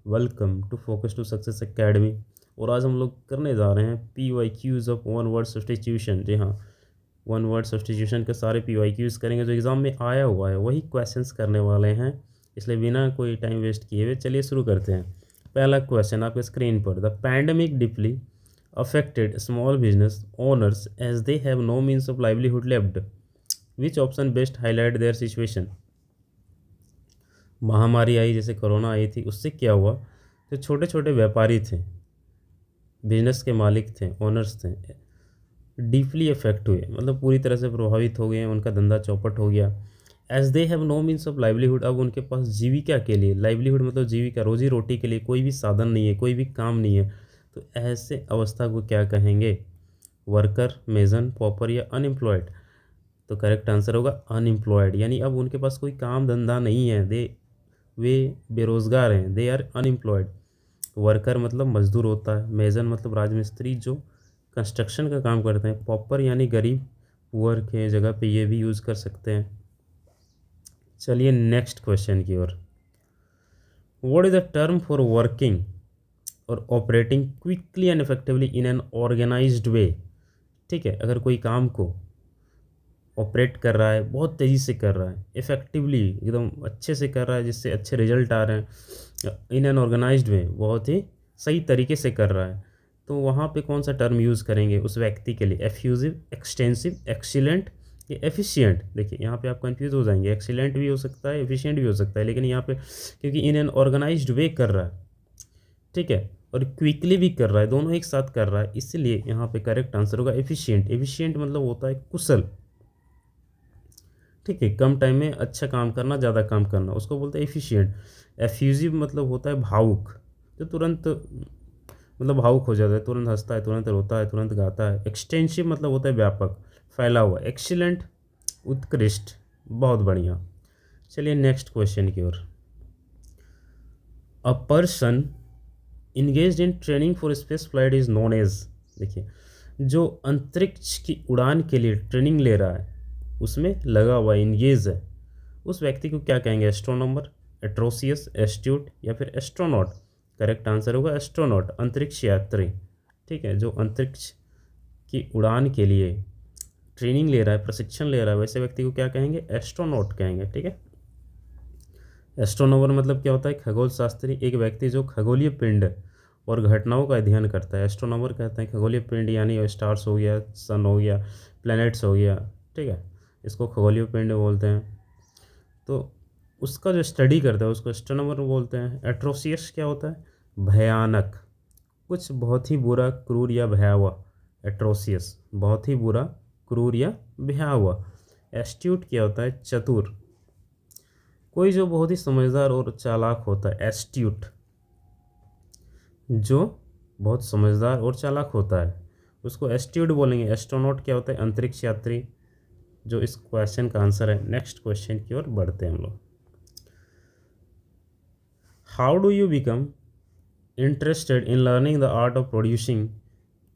Welcome to focus to success academy. और आज हम लोग करने जा रहे हैं PYQs of one word substitution. जी हाँ, वन वर्ड सब्स्टिट्यूशन के सारे PYQs करेंगे जो एग्ज़ाम में आया हुआ है, वही क्वेश्चंस करने वाले हैं। इसलिए बिना कोई टाइम वेस्ट किए हुए चलिए शुरू करते हैं। पहला क्वेश्चन आपके स्क्रीन पर, the pandemic deeply affected small business owners as they have no means of livelihood left, which option best highlight their situation. महामारी आई, जैसे कोरोना आई थी, उससे क्या हुआ, जो छोटे छोटे व्यापारी थे, बिजनेस के मालिक थे, ओनर्स थे, डीपली अफेक्ट हुए, मतलब पूरी तरह से प्रभावित हो गए, उनका धंधा चौपट हो गया। As they have no means of livelihood, अब उनके पास जीविका के लिए, लाइवलीहुड मतलब जीविका, रोजी रोटी के लिए कोई भी साधन नहीं है, कोई भी काम नहीं है। तो ऐसे अवस्था को क्या कहेंगे, वर्कर, मेजन, पॉपर या अनएम्प्लॉयड। तो करेक्ट आंसर होगा अनएम्प्लॉयड, यानी अब उनके पास कोई काम धंधा नहीं है, वे बेरोज़गार हैं, दे आर अनएम्प्लॉयड। वर्कर मतलब मजदूर होता है, मेजन मतलब राजमिस्त्री जो कंस्ट्रक्शन का काम करते हैं, पॉपर यानी गरीब, पुअर के जगह पे ये भी यूज़ कर सकते हैं। चलिए नेक्स्ट क्वेश्चन की ओर। What is the term for working और operating quickly and effectively in an organised way. ठीक है, अगर कोई काम को ऑपरेट कर रहा है, बहुत तेज़ी से कर रहा है, इफ़ेक्टिवली एकदम अच्छे से कर रहा है, जिससे अच्छे रिजल्ट आ रहे हैं, इन एन ऑर्गेनाइज्ड वे, बहुत ही सही तरीके से कर रहा है, तो वहाँ पे कौन सा टर्म यूज़ करेंगे उस व्यक्ति के लिए, एफ्यूजिव, एक्सटेंसिव, एक्सीलेंट या एफिशिएंट। देखिए यहाँ पे आप कंफ्यूज हो जाएंगे, एक्सीलेंट भी हो सकता है, एफिशिएंट भी हो सकता है, लेकिन यहाँ पे क्योंकि इन एन ऑर्गेनाइज्ड वे कर रहा है, ठीक है, और क्विकली भी कर रहा है, दोनों एक साथ कर रहा है, इसलिए यहाँ पे करेक्ट आंसर होगा एफिशिएंट। एफिशिएंट मतलब होता है कुशल, ठीक है, कम टाइम में अच्छा काम करना, ज़्यादा काम करना, उसको बोलते हैं एफिशिएंट। एफ्यूजिव मतलब होता है भावुक, जो तुरंत मतलब भावुक हो जाता है, तुरंत हंसता है, तुरंत रोता है, तुरंत गाता है। एक्सटेंसिव मतलब होता है व्यापक, फैला हुआ। एक्सीलेंट उत्कृष्ट, बहुत बढ़िया। चलिए नेक्स्ट क्वेश्चन की ओर। A person engage in training for space flight is known as. देखिए, जो अंतरिक्ष की उड़ान के लिए ट्रेनिंग ले रहा है, उसमें लगा हुआ इंगेज है, उस व्यक्ति को क्या कहेंगे, एस्ट्रोनॉमर, एट्रोसियस, एस्ट्यूट या फिर एस्ट्रोनॉट। करेक्ट आंसर होगा एस्ट्रोनॉट, अंतरिक्ष यात्री। ठीक है, जो अंतरिक्ष की उड़ान के लिए ट्रेनिंग ले रहा है, प्रशिक्षण ले रहा है, वैसे व्यक्ति को क्या कहेंगे, एस्ट्रोनॉट कहेंगे। ठीक है, एस्ट्रोनॉमर मतलब क्या होता है, खगोल शास्त्री, एक व्यक्ति जो खगोलीय पिंड और घटनाओं का अध्ययन करता है। एस्ट्रोनॉमर कहते हैं खगोलीय पिंड, यानी स्टार्स हो गया, सन हो गया, प्लैनेट्स हो गया, ठीक है, इसको खगोलीय पिंड बोलते हैं। तो उसका जो स्टडी करता है उसको एस्ट्रोनॉमर बोलते हैं। एट्रोसियस क्या होता है, भयानक, कुछ बहुत ही बुरा, क्रूर या भयावह। एट्रोसियस बहुत ही बुरा, क्रूर या भयावह। एस्ट्यूट क्या होता है, चतुर, कोई जो बहुत ही समझदार और चालाक होता है, एस्ट्यूट, जो बहुत समझदार और चालाक होता है, उसको एस्ट्यूट बोलेंगे। एस्ट्रोनॉट क्या होता है, अंतरिक्ष यात्री, जो इस क्वेश्चन का आंसर है। नेक्स्ट क्वेश्चन की ओर बढ़ते हैं हम लोग। How do you become interested in learning the art of producing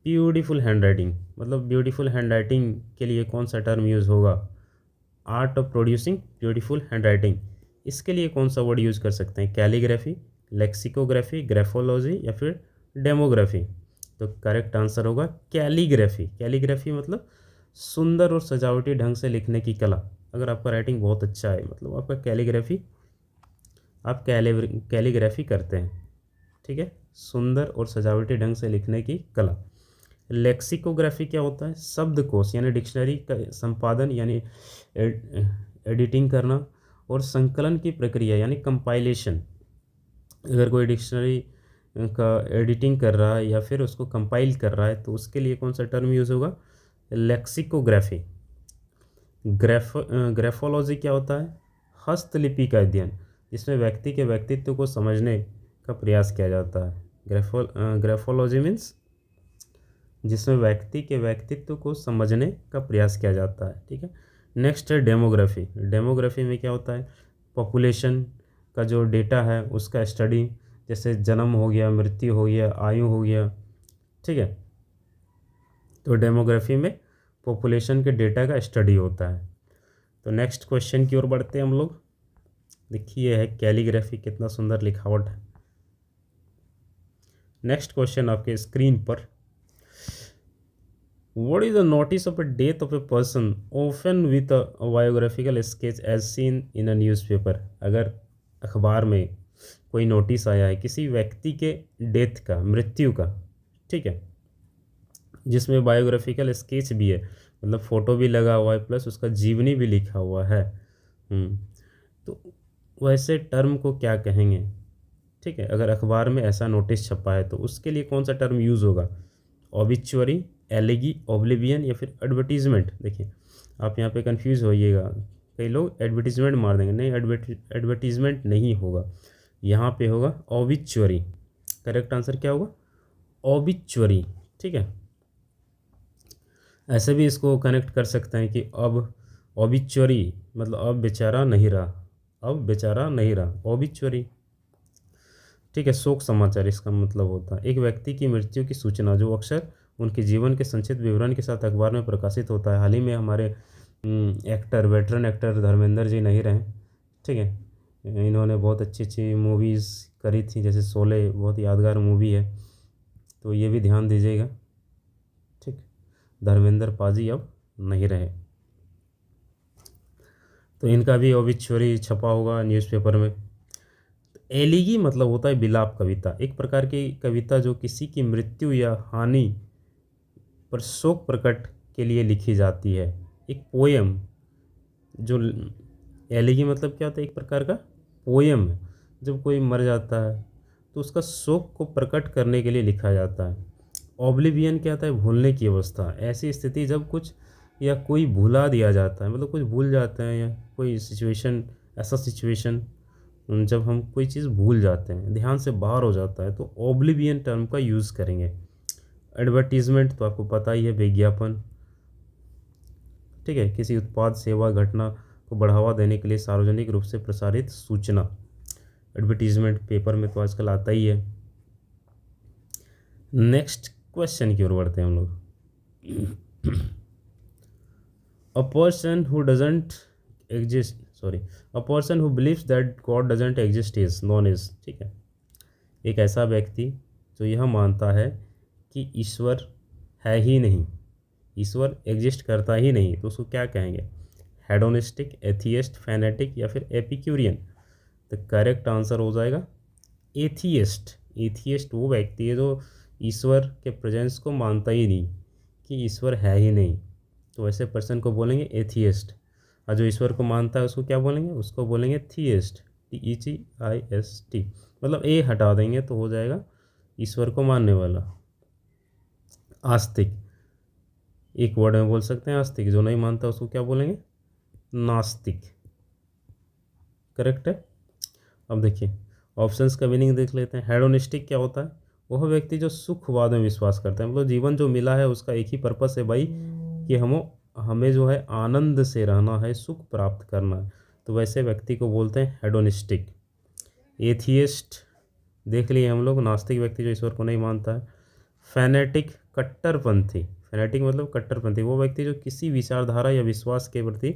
beautiful hand writing. मतलब ब्यूटीफुल हैंड राइटिंग के लिए कौन सा टर्म यूज़ होगा, art of producing beautiful hand writing, इसके लिए कौन सा वर्ड यूज़ कर सकते हैं, कैलीग्राफी, लेक्सिकोग्राफी, ग्राफोलॉजी या फिर डेमोग्राफी। तो करेक्ट आंसर होगा कैलीग्राफी। कैलीग्राफी मतलब सुंदर और सजावटी ढंग से लिखने की कला। अगर आपका राइटिंग बहुत अच्छा है, मतलब आपका कैलीग्राफी, आप कैलीग्राफी करते हैं, ठीक है, सुंदर और सजावटी ढंग से लिखने की कला। लेक्सिकोग्राफी क्या होता है, शब्दकोश यानी डिक्शनरी का संपादन यानी एडिटिंग करना, और संकलन की प्रक्रिया यानी कंपाइलेशन। अगर कोई डिक्शनरी का एडिटिंग कर रहा है या फिर उसको कंपाइल कर रहा है, तो उसके लिए कौन सा टर्म यूज़ होगा, लेक्सिकोग्राफी। ग्राफोलॉजी क्या होता है, हस्तलिपि का अध्ययन, जिसमें व्यक्ति के व्यक्तित्व को समझने का प्रयास किया जाता है। ग्राफोलॉजी मीन्स जिसमें व्यक्ति के व्यक्तित्व को समझने का प्रयास किया जाता है। ठीक है, नेक्स्ट है डेमोग्राफी। डेमोग्राफी में क्या होता है, पॉपुलेशन का जो डेटा है उसका स्टडी, जैसे जन्म हो गया, मृत्यु हो गया, आयु हो गया, ठीक है, तो डेमोग्राफी में पॉपुलेशन के डेटा का स्टडी होता है। तो नेक्स्ट क्वेश्चन की ओर बढ़ते हैं हम लोग। देखिए है कैलीग्राफी, कितना सुंदर लिखावट है। नेक्स्ट क्वेश्चन आपके स्क्रीन पर, What is the notice of a death of a person often with a biographical sketch as seen in a newspaper? अगर अखबार में कोई नोटिस आया है किसी व्यक्ति के डेथ का, मृत्यु का, ठीक है, जिसमें बायोग्राफिकल स्केच भी है, मतलब फ़ोटो भी लगा हुआ है प्लस उसका जीवनी भी लिखा हुआ है, तो वैसे टर्म को क्या कहेंगे? ठीक है, अगर अखबार में ऐसा नोटिस छपा है तो उसके लिए कौन सा टर्म यूज़ होगा? ऑबिचुअरी, एलिगी, ओब्लिवियन या फिर एडवर्टीजमेंट? देखिए आप यहाँ पे कंफ्यूज होइएगा, कई लोग एडवर्टीजमेंट मार देंगे, नहीं, एडवर्टीजमेंट नहीं होगा, यहाँ पे होगा ऑबिचुअरी। करेक्ट आंसर क्या होगा? ऑबिचुअरी। ठीक है, ऐसे भी इसको कनेक्ट कर सकते हैं कि अब ऑबिचुअरी मतलब अब बेचारा नहीं रहा, अब बेचारा नहीं रहा, ऑबिचुअरी। ठीक है, शोक समाचार इसका मतलब होता है एक व्यक्ति की मृत्यु की सूचना जो अक्सर उनके जीवन के संक्षिप्त विवरण के साथ अखबार में प्रकाशित होता है। हाल ही में हमारे actor, veteran actor Dharmendra ji नहीं रहे, ठीक है, इन्होंने बहुत अच्छी अच्छी मूवीज़ करी थी, जैसे शोले बहुत यादगार मूवी है, तो ये भी ध्यान दीजिएगा। ठीक, धर्मेंद्र पाजी अब नहीं रहे, तो इनका भी ओबिचुअरी छपा होगा न्यूज़पेपर में। एलिगी मतलब होता है विलाप कविता, एक प्रकार की कविता जो किसी की मृत्यु या हानि पर शोक प्रकट के लिए लिखी जाती है। एक पोएम जो एलिगी मतलब क्या होता है? एक प्रकार का पोएम है, जब कोई मर जाता है तो उसका शोक को प्रकट करने के लिए लिखा जाता है। ऑब्लिवियन क्या होता है? भूलने की अवस्था, ऐसी स्थिति जब कुछ या कोई भुला दिया जाता है, मतलब कुछ भूल जाते हैं या कोई सिचुएशन, ऐसा सिचुएशन जब हम कोई चीज़ भूल जाते हैं, ध्यान से बाहर हो जाता है, तो ओब्लिवियन टर्म का यूज़ करेंगे। एडवर्टीजमेंट तो आपको पता ही है, विज्ञापन। ठीक है, किसी उत्पाद, सेवा, घटना को बढ़ावा देने के लिए सार्वजनिक रूप से प्रसारित सूचना, एडवर्टीजमेंट पेपर में तो आजकल आता ही है। नेक्स्ट क्वेश्चन की ओर बढ़ते हैं हम लोग। A person who doesn't exist, sorry, a person who believes that God doesn't exist is non is, ठीक है, एक ऐसा व्यक्ति जो यह मानता है कि ईश्वर है ही नहीं, ईश्वर एग्जिस्ट करता ही नहीं, तो उसको क्या कहेंगे? हेडोनिस्टिक, एथियस्ट, फैनेटिक या फिर एपिक्यूरियन? तो करेक्ट आंसर हो जाएगा एथियस्ट। एथियस्ट वो व्यक्ति है जो ईश्वर के प्रेजेंस को मानता ही नहीं, कि ईश्वर है ही नहीं, तो ऐसे पर्सन को बोलेंगे एथियस्ट। और जो ईश्वर को मानता है उसको क्या बोलेंगे? उसको बोलेंगे थियस्ट, TECHIST, मतलब ए हटा देंगे तो हो जाएगा ईश्वर को मानने वाला। आस्तिक, एक वर्ड में बोल सकते हैं आस्तिक, जो नहीं मानता उसको क्या बोलेंगे? नास्तिक। करेक्ट है। अब देखिए ऑप्शंस का मीनिंग देख लेते हैं। हेडोनिस्टिक क्या होता है? वह व्यक्ति जो सुखवाद में विश्वास करता है, मतलब जीवन जो मिला है उसका एक ही पर्पस है भाई, कि हमें जो है आनंद से रहना है, सुख प्राप्त करना है, तो वैसे व्यक्ति को बोलते हैं हेडोनिस्टिक। एथियस्ट देख लिए हम लोग, नास्तिक व्यक्ति जो ईश्वर को नहीं मानता है। फैनेटिक, कट्टरपंथी, फैनेटिक मतलब कट्टरपंथी, वो व्यक्ति जो किसी विचारधारा या विश्वास के प्रति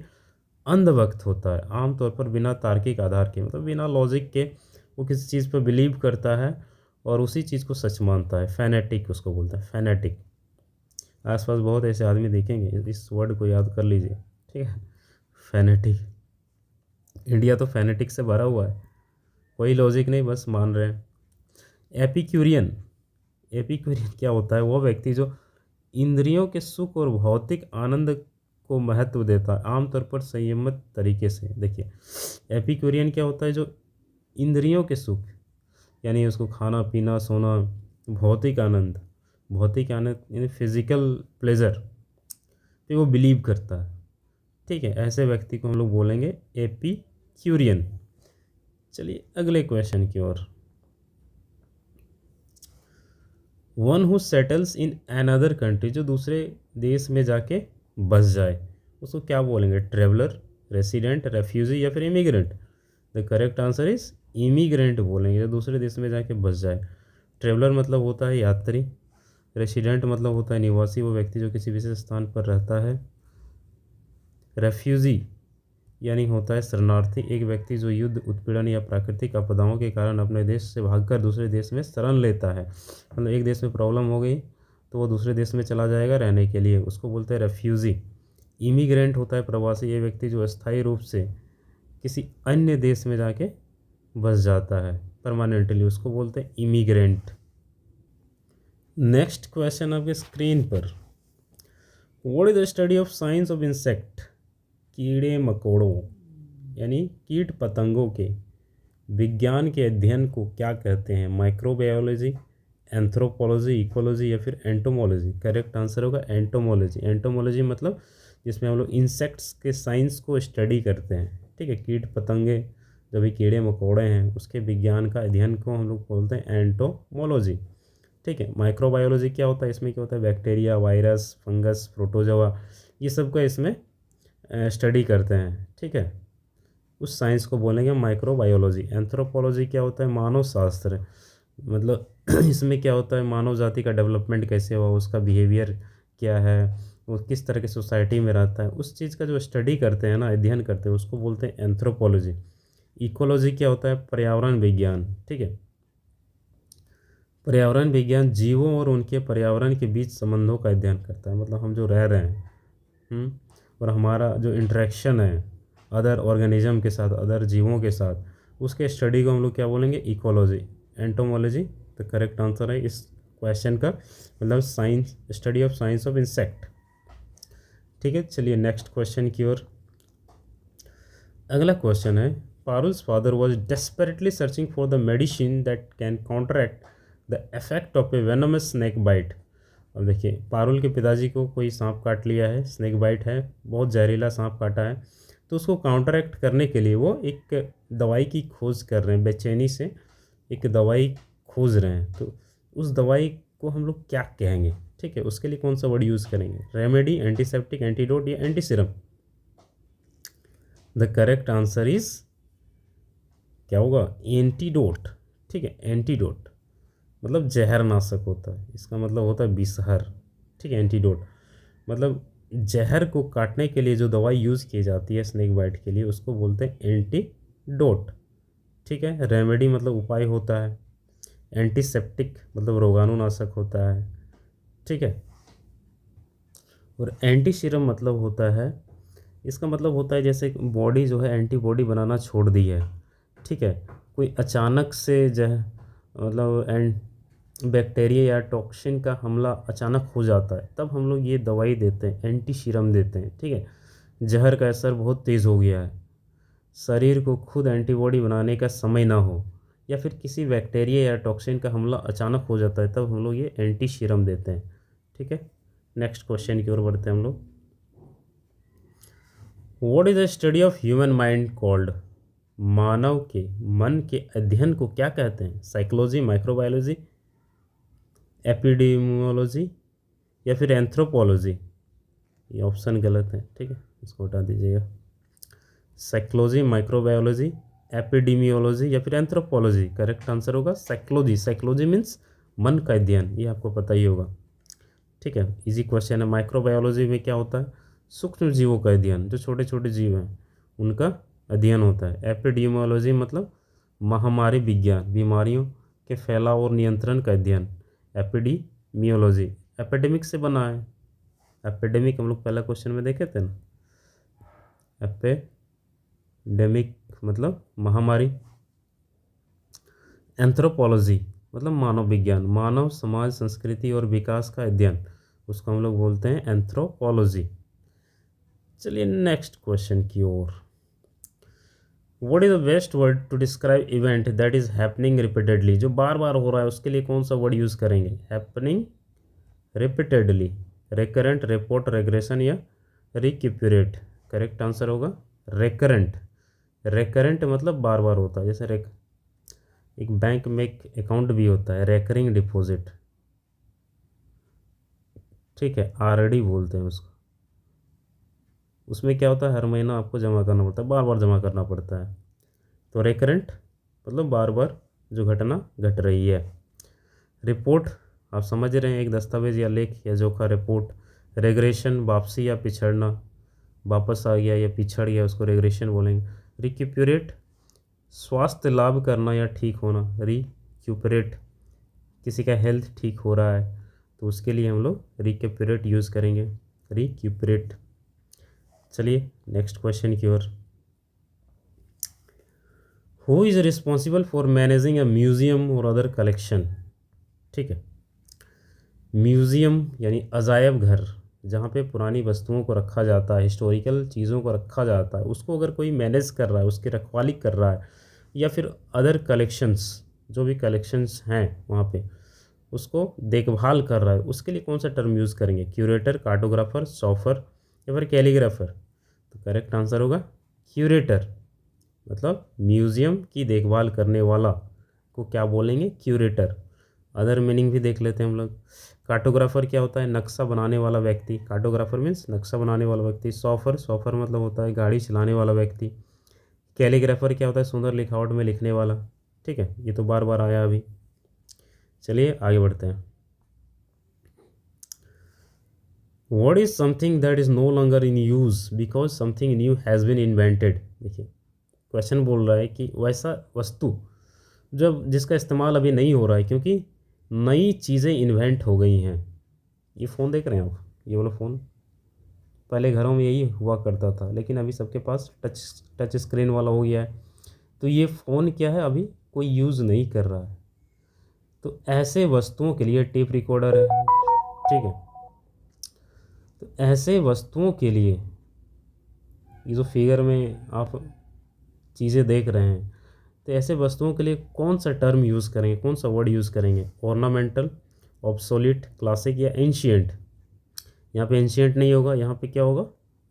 अंधभक्त होता है, आमतौर पर बिना तार्किक आधार के, मतलब बिना लॉजिक के वो किसी चीज़ पर बिलीव करता है और उसी चीज़ को सच मानता है, फैनेटिक उसको बोलता है, फैनेटिक। आसपास बहुत ऐसे आदमी देखेंगे, इस वर्ड को याद कर लीजिए, ठीक है, फैनेटिक। इंडिया तो फैनेटिक से भरा हुआ है, कोई लॉजिक नहीं, बस मान रहे हैं। एपिक्यूरियन, एपिक्यूरियन क्या होता है? वो व्यक्ति जो इंद्रियों के सुख और भौतिक आनंद को महत्व देता है, आमतौर पर संयमित तरीके से। देखिए एपिक्यूरियन क्या होता है? जो इंद्रियों के सुख, यानी उसको खाना पीना सोना, भौतिक आनंद यानी फिजिकल प्लेजर पे वो बिलीव करता है, ठीक है, ऐसे व्यक्ति को हम लोग बोलेंगे एपिक्यूरियन। चलिए अगले क्वेश्चन की ओर। One who settles in another country, जो दूसरे देश में जाके बस जाए, उसको क्या बोलेंगे? ट्रेवलर, रेसिडेंट, रेफ्यूजी या फिर immigrant? The correct answer is immigrant बोलेंगे, जो दूसरे देश में जाके बस जाए। ट्रेवलर मतलब होता है यात्री, रेसिडेंट मतलब होता है निवासी, वो व्यक्ति जो किसी विशेष स्थान पर रहता है। रेफ्यूजी यानी होता है शरणार्थी, एक व्यक्ति जो युद्ध, उत्पीड़न या प्राकृतिक आपदाओं के कारण अपने देश से भागकर दूसरे देश में शरण लेता है। मतलब एक देश में प्रॉब्लम हो गई तो वो दूसरे देश में चला जाएगा रहने के लिए, उसको बोलते हैं रेफ्यूजी। इमिग्रेंट होता है प्रवासी, ये व्यक्ति जो अस्थायी रूप से किसी अन्य देश में जाके बस जाता है परमानेंटली, उसको बोलते हैं इमिग्रेंट। नेक्स्ट क्वेश्चन आपके स्क्रीन पर, what is the study of science of insect, कीड़े मकोड़ों यानी कीट पतंगों के विज्ञान के अध्ययन को क्या कहते हैं? माइक्रोबायोलॉजी, एंथ्रोपोलॉजी, इकोलॉजी या फिर एंटोमोलॉजी? करेक्ट आंसर होगा एंटोमोलॉजी। एंटोमोलॉजी मतलब जिसमें हम लोग इंसेक्ट्स के साइंस को स्टडी करते हैं, ठीक है। कीट पतंगे जो भी कीड़े मकोड़े हैं उसके विज्ञान का अध्ययन को हम लोग बोलते हैं एंटोमोलॉजी, ठीक है। माइक्रोबायोलॉजी क्या होता है, इसमें क्या होता है, बैक्टीरिया, वायरस, फंगस, प्रोटोजोआ, ये सब का इसमें स्टडी करते हैं, ठीक है। उस साइंस को बोलेंगे माइक्रोबायोलॉजी। एंथ्रोपोलॉजी क्या होता है, मानव शास्त्र, मतलब इसमें क्या होता है, मानव जाति का डेवलपमेंट कैसे हुआ, उसका बिहेवियर क्या है, वो किस तरह की सोसाइटी में रहता है, उस चीज़ का जो स्टडी करते हैं ना, अध्ययन करते हैं, उसको बोलते हैं एंथ्रोपोलॉजी। इकोलॉजी क्या होता है, पर्यावरण विज्ञान, ठीक है। पर्यावरण विज्ञान जीवों और उनके पर्यावरण के बीच संबंधों का अध्ययन करता है, मतलब हम जो रह रहे हैं और हमारा जो इंटरेक्शन है अदर ऑर्गेनिज्म के साथ, अदर जीवों के साथ, उसके स्टडी को हम लोग क्या बोलेंगे, इकोलॉजी। एंटोमोलॉजी तो करेक्ट आंसर है इस क्वेश्चन का, मतलब science, study of science of insect, ठीक है। चलिए नेक्स्ट क्वेश्चन की ओर। अगला क्वेश्चन है, Parul's father was desperately searching for the medicine that can counteract the effect of a venomous snake bite. अब देखिए, पारुल के पिताजी को कोई सांप काट लिया है, स्नेक बाइट है, बहुत जहरीला सांप काटा है, तो उसको काउंटरैक्ट करने के लिए वो एक दवाई की खोज कर रहे हैं, बेचैनी से एक दवाई खोज रहे हैं। तो उस दवाई को हम लोग क्या कहेंगे, ठीक है, उसके लिए कौन सा वर्ड यूज़ करेंगे, रेमेडी, एंटीसेप्टिक, एंटीडोट या anti serum? The correct answer is क्या होगा, एंटीडोट, ठीक है। एंटीडोट मतलब जहरनाशक होता है, इसका मतलब होता है विषहर, ठीक है। एंटीडोट मतलब जहर को काटने के लिए जो दवाई यूज़ की जाती है स्नेक बाइट के लिए, उसको बोलते हैं एंटीडोट, ठीक है। रेमेडी मतलब उपाय होता है, एंटीसेप्टिक मतलब रोगाणुनाशक होता है, ठीक है। और एंटी सीरम मतलब होता है, इसका मतलब होता है जैसे बॉडी जो है एंटीबॉडी बनाना छोड़ दी है, ठीक है। कोई अचानक से मतलब बैक्टीरिया या टॉक्सिन का हमला अचानक हो जाता है, तब हम लोग ये दवाई देते हैं, एंटी सीरम देते हैं, ठीक है। जहर का असर बहुत तेज़ हो गया है, शरीर को खुद एंटीबॉडी बनाने का समय ना हो, या फिर किसी बैक्टीरिया या टॉक्सिन का हमला अचानक हो जाता है, तब हम लोग ये एंटी सीरम देते हैं, ठीक है। नेक्स्ट क्वेश्चन की ओर बढ़ते हैं हम लोग। What is the study of human mind called, मानव के मन के अध्ययन को क्या कहते हैं? साइकोलॉजी, माइक्रोबायोलॉजी, एपिडेमियोलॉजी या फिर एंथ्रोपोलॉजी? ये ऑप्शन गलत है, ठीक है, इसको हटा दीजिएगा। साइकोलॉजी, माइक्रोबायोलॉजी, एपिडेमियोलॉजी या फिर एंथ्रोपोलॉजी? करेक्ट आंसर होगा साइकोलॉजी। साइकोलॉजी मीन्स मन का अध्ययन, ये आपको पता ही होगा, ठीक है। इजी क्वेश्चन है। माइक्रोबायोलॉजी में क्या होता है, सूक्ष्म जीवों का अध्ययन, जो छोटे छोटे जीव हैं उनका अध्ययन होता है। एपिडेमियोलॉजी मतलब महामारी विज्ञान, बीमारियों के फैलाव और नियंत्रण का अध्ययन। एपिडेमियोलॉजी एपिडेमिक से बना है, एपिडेमिक हम लोग पहला क्वेश्चन में देखे थे ना, एपिडेमिक मतलब महामारी। एंथ्रोपोलॉजी मतलब मानव विज्ञान, मानव समाज, संस्कृति और विकास का अध्ययन, उसको हम लोग बोलते हैं एंथ्रोपोलॉजी। चलिए नेक्स्ट क्वेश्चन की ओर। What is the best word to describe event that is happening repeatedly, जो बार बार हो रहा है उसके लिए कौन सा वर्ड यूज़ करेंगे? Happening repeatedly, recurrent, report, regression या रिक्यूपरेट? करेक्ट आंसर होगा रिकरेंट। रिकरेंट मतलब बार बार होता है, जैसे एक बैंक में एक अकाउंट भी होता है रेकरिंग डिपॉजिट, ठीक है, आरडी बोलते हैं उसको। उसमें क्या होता है, हर महीना आपको जमा करना पड़ता है, बार बार जमा करना पड़ता है। तो रिकरेंट मतलब बार बार जो घटना घट रही है। रिपोर्ट आप समझ रहे हैं, एक दस्तावेज या लेख या जोखा रिपोर्ट। रेग्रेशन वापसी या पिछड़ना, वापस आ गया या पिछड़ गया उसको रेग्रेशन बोलेंगे। रिक्यूपरेट स्वास्थ्य लाभ करना या ठीक होना, रिक्यूपरेट किसी का हेल्थ ठीक हो रहा है तो उसके लिए हम लोग रिक्यूपरेट यूज़ करेंगे, रिक्यूपरेट। चलिए नेक्स्ट क्वेश्चन की ओर। Who is responsible for managing a museum और अदर कलेक्शन। ठीक है, म्यूज़ियम यानी अजायब घर, जहाँ पे पुरानी वस्तुओं को रखा जाता है, हिस्टोरिकल चीज़ों को रखा जाता है, उसको अगर कोई मैनेज कर रहा है, उसकी रखवाली कर रहा है, या फिर अदर कलेक्शंस, जो भी कलेक्शंस हैं वहाँ पे उसको देखभाल कर रहा है, उसके लिए कौन सा टर्म यूज़ करेंगे? क्यूरेटर, कार्टोग्राफर, सॉफर या फिर कैलीग्राफर। तो करेक्ट आंसर होगा क्यूरेटर। मतलब म्यूज़ियम की देखभाल करने वाला को क्या बोलेंगे? क्यूरेटर। अदर मीनिंग भी देख लेते हैं हम लोग। कार्टोग्राफर क्या होता है? नक्शा बनाने वाला व्यक्ति, कार्टोग्राफर मीन्स नक्शा बनाने वाला व्यक्ति। सॉफर, सॉफर मतलब होता है गाड़ी चलाने वाला व्यक्ति। कैलीग्राफर क्या होता है? सुंदर लिखावट में लिखने वाला। ठीक है, ये तो बार बार आया अभी। चलिए आगे बढ़ते हैं। What is something that is no longer in use because something new has been invented। देखिए क्वेश्चन बोल रहा है कि वैसा वस्तु जब जिसका इस्तेमाल अभी नहीं हो रहा है क्योंकि नई चीज़ें इन्वेंट हो गई हैं। ये फ़ोन देख रहे हैं आप, ये वाला फ़ोन पहले घरों में यही हुआ करता था, लेकिन अभी सबके पास टच स्क्रीन वाला हो गया है। तो ये फ़ोन क्या है, अभी कोई यूज़ नहीं कर रहा है। तो ऐसे वस्तुओं के लिए टेप रिकॉर्डर है। ठीक है, तो ऐसे वस्तुओं के लिए ये जो फिगर में आप चीज़ें देख रहे हैं, तो ऐसे वस्तुओं के लिए कौन सा टर्म यूज़ करेंगे, कौन सा वर्ड यूज़ करेंगे? ऑर्नामेंटल, ऑब्सोलिट, क्लासिक या एंशियंट। यहाँ पे एंशियंट नहीं होगा, यहाँ पे क्या होगा?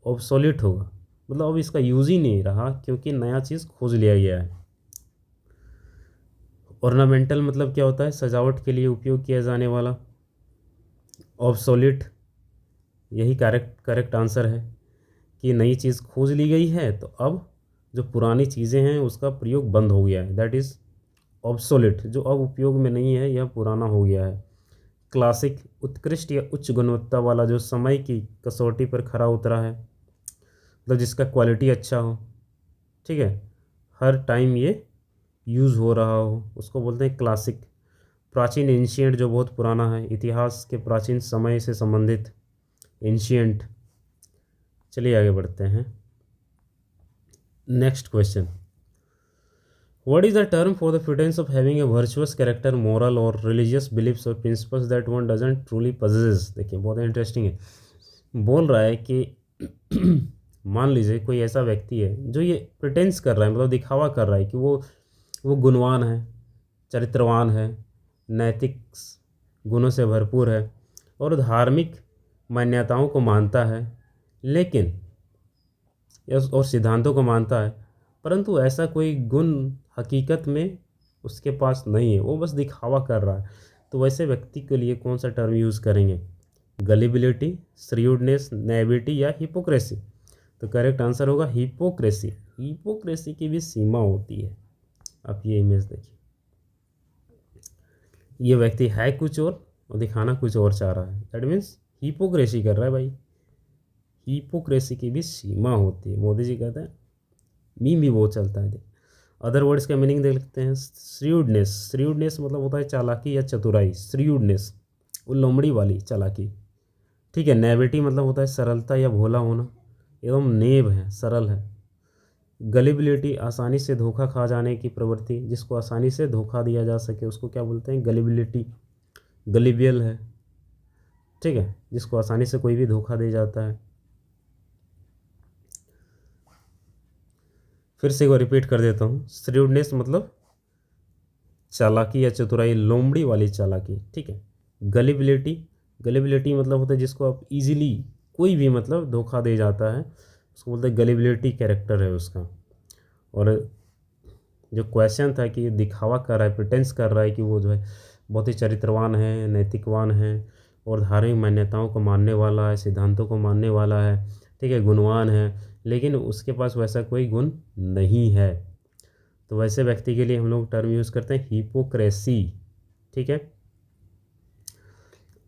ऑब्सोलिट होगा। मतलब अब इसका यूज़ ही नहीं रहा क्योंकि नया चीज़ खोज लिया गया है। ऑर्नामेंटल मतलब क्या होता है? सजावट के लिए उपयोग किया जाने वाला। ऑब्सोलिट, यही करेक्ट आंसर है कि नई चीज़ खोज ली गई है तो अब जो पुरानी चीज़ें हैं उसका प्रयोग बंद हो गया है, दैट इज़ ऑब्सोलिट। जो अब उपयोग में नहीं है यह पुराना हो गया है। क्लासिक, उत्कृष्ट या उच्च गुणवत्ता वाला, जो समय की कसौटी पर खरा उतरा है, मतलब जिसका क्वालिटी अच्छा हो। ठीक है, हर टाइम ये यूज़ हो रहा हो, उसको बोलते हैं क्लासिक। प्राचीन, एंशियंट जो बहुत पुराना है, इतिहास के प्राचीन समय से संबंधित, एंशियंट। चलिए आगे बढ़ते हैं। Next question. What is the term for the pretense of having a virtuous character, moral or religious beliefs or principles that one doesn't truly possesses। देखिए बहुत इंटरेस्टिंग है। बोल रहा है कि मान लीजिए कोई ऐसा व्यक्ति है जो ये प्रिटेंस कर रहा है, मतलब दिखावा कर रहा है कि वो गुणवान है, चरित्रवान है, नैतिक गुणों से भरपूर है और धार्मिक मान्यताओं को मानता है, लेकिन और सिद्धांतों को मानता है, परंतु ऐसा कोई गुण हकीकत में उसके पास नहीं है, वो बस दिखावा कर रहा है। तो वैसे व्यक्ति के लिए कौन सा टर्म यूज़ करेंगे? गलिबिलिटी, श्रीवडनेस, नेविटी या हिपोक्रेसी। तो करेक्ट आंसर होगा हिपोक्रेसी। हिपोक्रेसी की भी सीमा होती है। आप ये इमेज देखिए, ये व्यक्ति है कुछ और दिखाना कुछ और चाह रहा है, दैट मीन्स हिपोक्रेसी कर रहा है भाई। हिपोक्रेसी की भी सीमा होती है, मोदी जी कहते हैं, मीम भी बहुत चलता है। अदर वर्ड्स का मीनिंग देख लेते हैं। श्रीवडनेस, श्रीवडनेस मतलब होता है चालाकी या चतुराई, श्रीवडनेस वो लोमड़ी वाली चालाकी। ठीक है, नेविटी मतलब होता है सरलता या भोला होना, एवं नेव है, सरल है। गलिबिलिटी, आसानी से धोखा खा जाने की प्रवृत्ति, जिसको आसानी से धोखा दिया जा सके उसको क्या बोलते हैं? गलिबिलिटी। गलिबियल है, ठीक है, जिसको आसानी से कोई भी धोखा दे जाता है। फिर से एक बार रिपीट कर देता हूँ। श्रीवडनेस मतलब चालाकी या चतुराई, लोमड़ी वाली चालाकी। ठीक है, गलिबिलिटी, गलिबिलिटी मतलब होता है जिसको आप इजीली कोई भी मतलब धोखा दे जाता है, उसको बोलते हैं गलिबिलिटी, कैरेक्टर है उसका। और जो क्वेश्चन था कि दिखावा कर रहा है, प्रिटेंस कर रहा है कि वो जो है बहुत ही चरित्रवान है, नैतिकवान है और धार्मिक मान्यताओं को मानने वाला है, सिद्धांतों को मानने वाला है, ठीक है, गुणवान है, लेकिन उसके पास वैसा कोई गुण नहीं है। तो वैसे व्यक्ति के लिए हम लोग टर्म यूज़ करते हैं हिपोक्रेसी। ठीक है,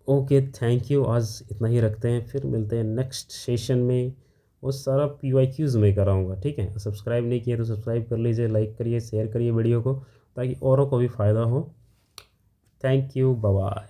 ओके, थैंक यू। आज इतना ही रखते हैं, फिर मिलते हैं नेक्स्ट सेशन में। वो सारा PYQs मैं कराऊँगा, ठीक है। सब्सक्राइब नहीं किए तो सब्सक्राइब कर लीजिए, लाइक करिए, शेयर करिए वीडियो को, ताकि औरों को भी फ़ायदा हो। Thank you, bye bye.